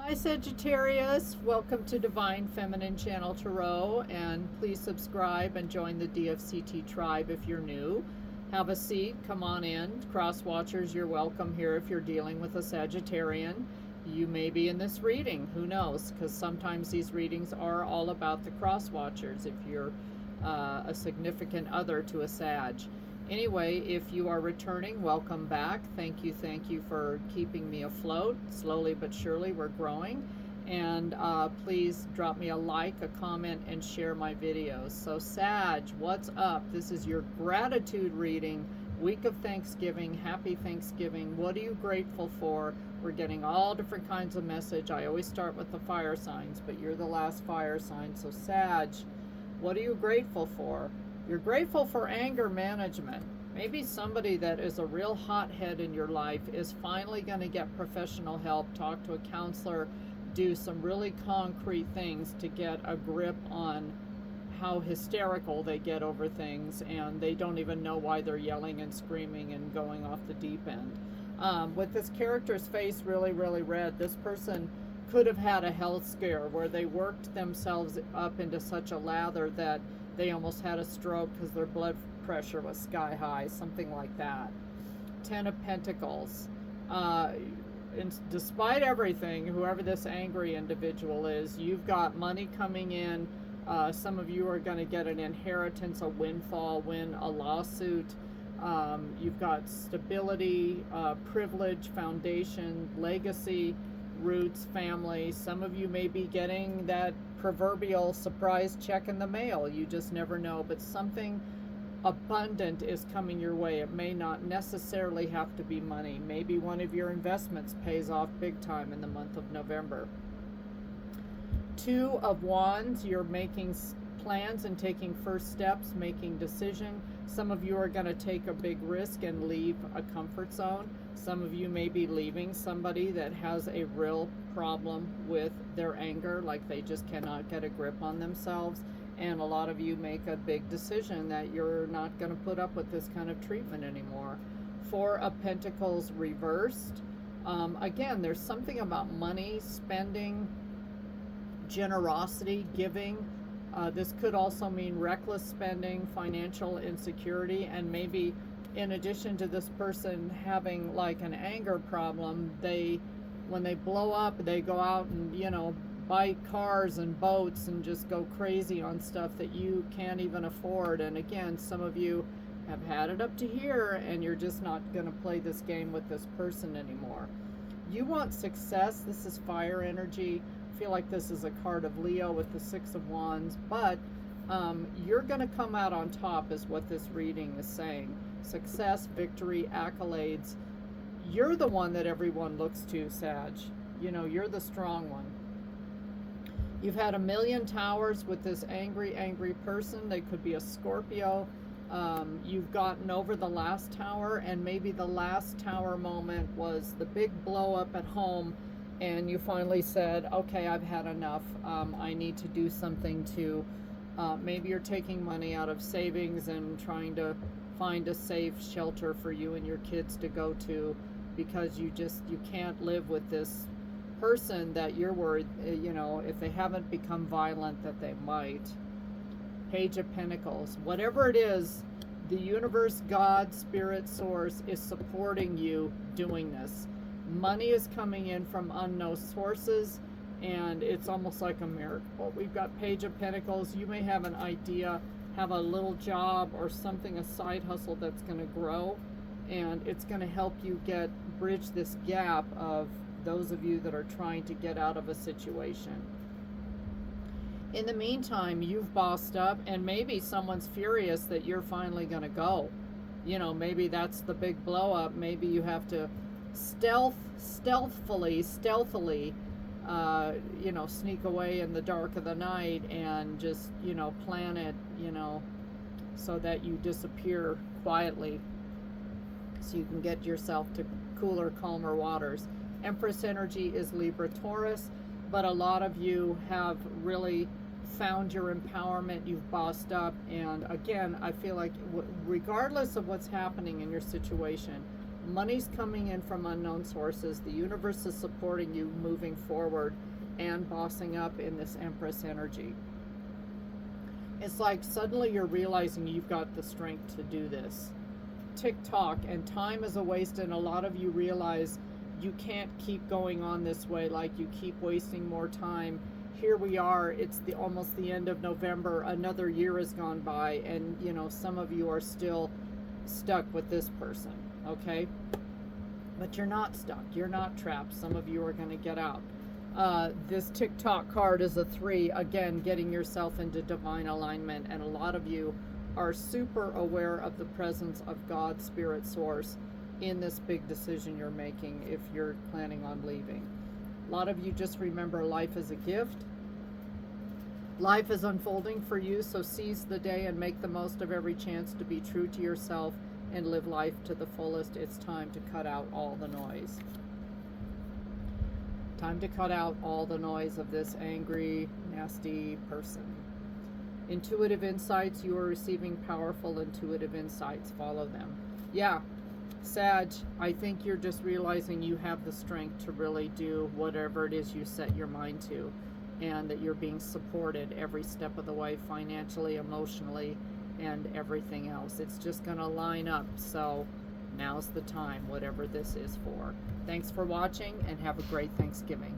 Hi Sagittarius, welcome to Divine Feminine Channel Tarot, and please subscribe and join the DFCT tribe if you're new. Have a seat, come on in. Cross watchers, you're welcome here if you're dealing with a Sagittarian. You may be in this reading, who knows, because sometimes these readings are all about the cross watchers if you're a significant other to a Sag. Anyway, if you are returning, welcome back. Thank you for keeping me afloat. Slowly but surely, we're growing. And please drop me a like, a comment, and share my videos. So Sag, what's up? This is your gratitude reading, week of Thanksgiving. Happy Thanksgiving. What are you grateful for? We're getting all different kinds of message. I always start with the fire signs, but you're the last fire sign. So Sag, what are you grateful for? You're grateful for anger management. Maybe somebody that is a real hothead in your life is finally going to get professional help, talk to a counselor, do some really concrete things to get a grip on how hysterical they get over things, and they don't even know why they're yelling and screaming and going off the deep end. With this character's face really red, this person could have had a health scare where they worked themselves up into such a lather that they almost had a stroke because their blood pressure was sky high, something like that. 10 of Pentacles. Despite everything, whoever this angry individual is, you've got money coming in. Some of you are going to get an inheritance, a windfall, win a lawsuit. You've got stability, privilege, foundation, legacy, roots, family. Some of you may be getting that proverbial surprise check in the mail. You just never know, but something abundant is coming your way. It may not necessarily have to be money. Maybe one of your investments pays off big time in the month of November. 2 of Wands, you're making plans and taking first steps, making decision. Some of you are going to take a big risk and leave a comfort zone. Some of you may be leaving somebody that has a real problem with their anger, like they just cannot get a grip on themselves. And a lot of you make a big decision that you're not going to put up with this kind of treatment anymore. 4 of Pentacles reversed. Again, there's something about money, spending, generosity, giving. This could also mean reckless spending, financial insecurity, and maybe in addition to this person having like an anger problem, when they blow up, they go out and, buy cars and boats and just go crazy on stuff that you can't even afford. And again, some of you have had it up to here and you're just not going to play this game with this person anymore. You want success. This is fire energy. I feel like this is a card of Leo with the 6 of Wands, but you're going to come out on top is what this reading is saying. Success, victory, accolades. You're the one that everyone looks to, Sag. You're the strong one. You've had a million towers with this angry person. They could be a Scorpio. You've gotten over the last tower, and maybe the last tower moment was the big blow up at home, and you finally said, okay, I've had enough. I need to do something to, maybe you're taking money out of savings and trying to find a safe shelter for you and your kids to go to, because you can't live with this person that you're worried, if they haven't become violent, that they might. Page of Pentacles. Whatever it is, the universe, God, spirit, source is supporting you doing this. Money is coming in from unknown sources, and it's almost like a miracle. We've got Page of Pentacles. You may have an idea, have a little job or something, a side hustle that's going to grow, and it's going to help you bridge this gap of those of you that are trying to get out of a situation. In the meantime, you've bossed up, and maybe someone's furious that you're finally going to go. Maybe that's the big blow up. Maybe you have to stealthily, sneak away in the dark of the night and just, plan it, so that you disappear quietly so you can get yourself to cooler, calmer waters. Empress energy is Libra, Taurus, but a lot of you have really found your empowerment. You've bossed up, and again, I feel like regardless of what's happening in your situation, Money's coming in from unknown sources. The universe is supporting you moving forward and bossing up in this Empress energy. It's like suddenly you're realizing you've got the strength to do this. Tick-tock, and time is a waste, and a lot of you realize you can't keep going on this way, like you keep wasting more time. Here we are, it's almost the end of November, another year has gone by, and you know, some of you are still stuck with this person, okay? But you're not stuck, you're not trapped. Some of you are going to get out. This tick-tock card is a 3, again, getting yourself into divine alignment, and a lot of you are super aware of the presence of God, Spirit, Source in this big decision you're making if you're planning on leaving. A lot of you just remember life is a gift. Life is unfolding for you, so seize the day and make the most of every chance to be true to yourself and live life to the fullest. It's time to cut out all the noise. Time to cut out all the noise of this angry, nasty person. Intuitive insights, you are receiving powerful intuitive insights. Follow them. Yeah, Sag, I think you're just realizing you have the strength to really do whatever it is you set your mind to, and that you're being supported every step of the way, financially, emotionally, and everything else. It's just going to line up. So now's the time, whatever this is for. Thanks for watching, and have a great Thanksgiving.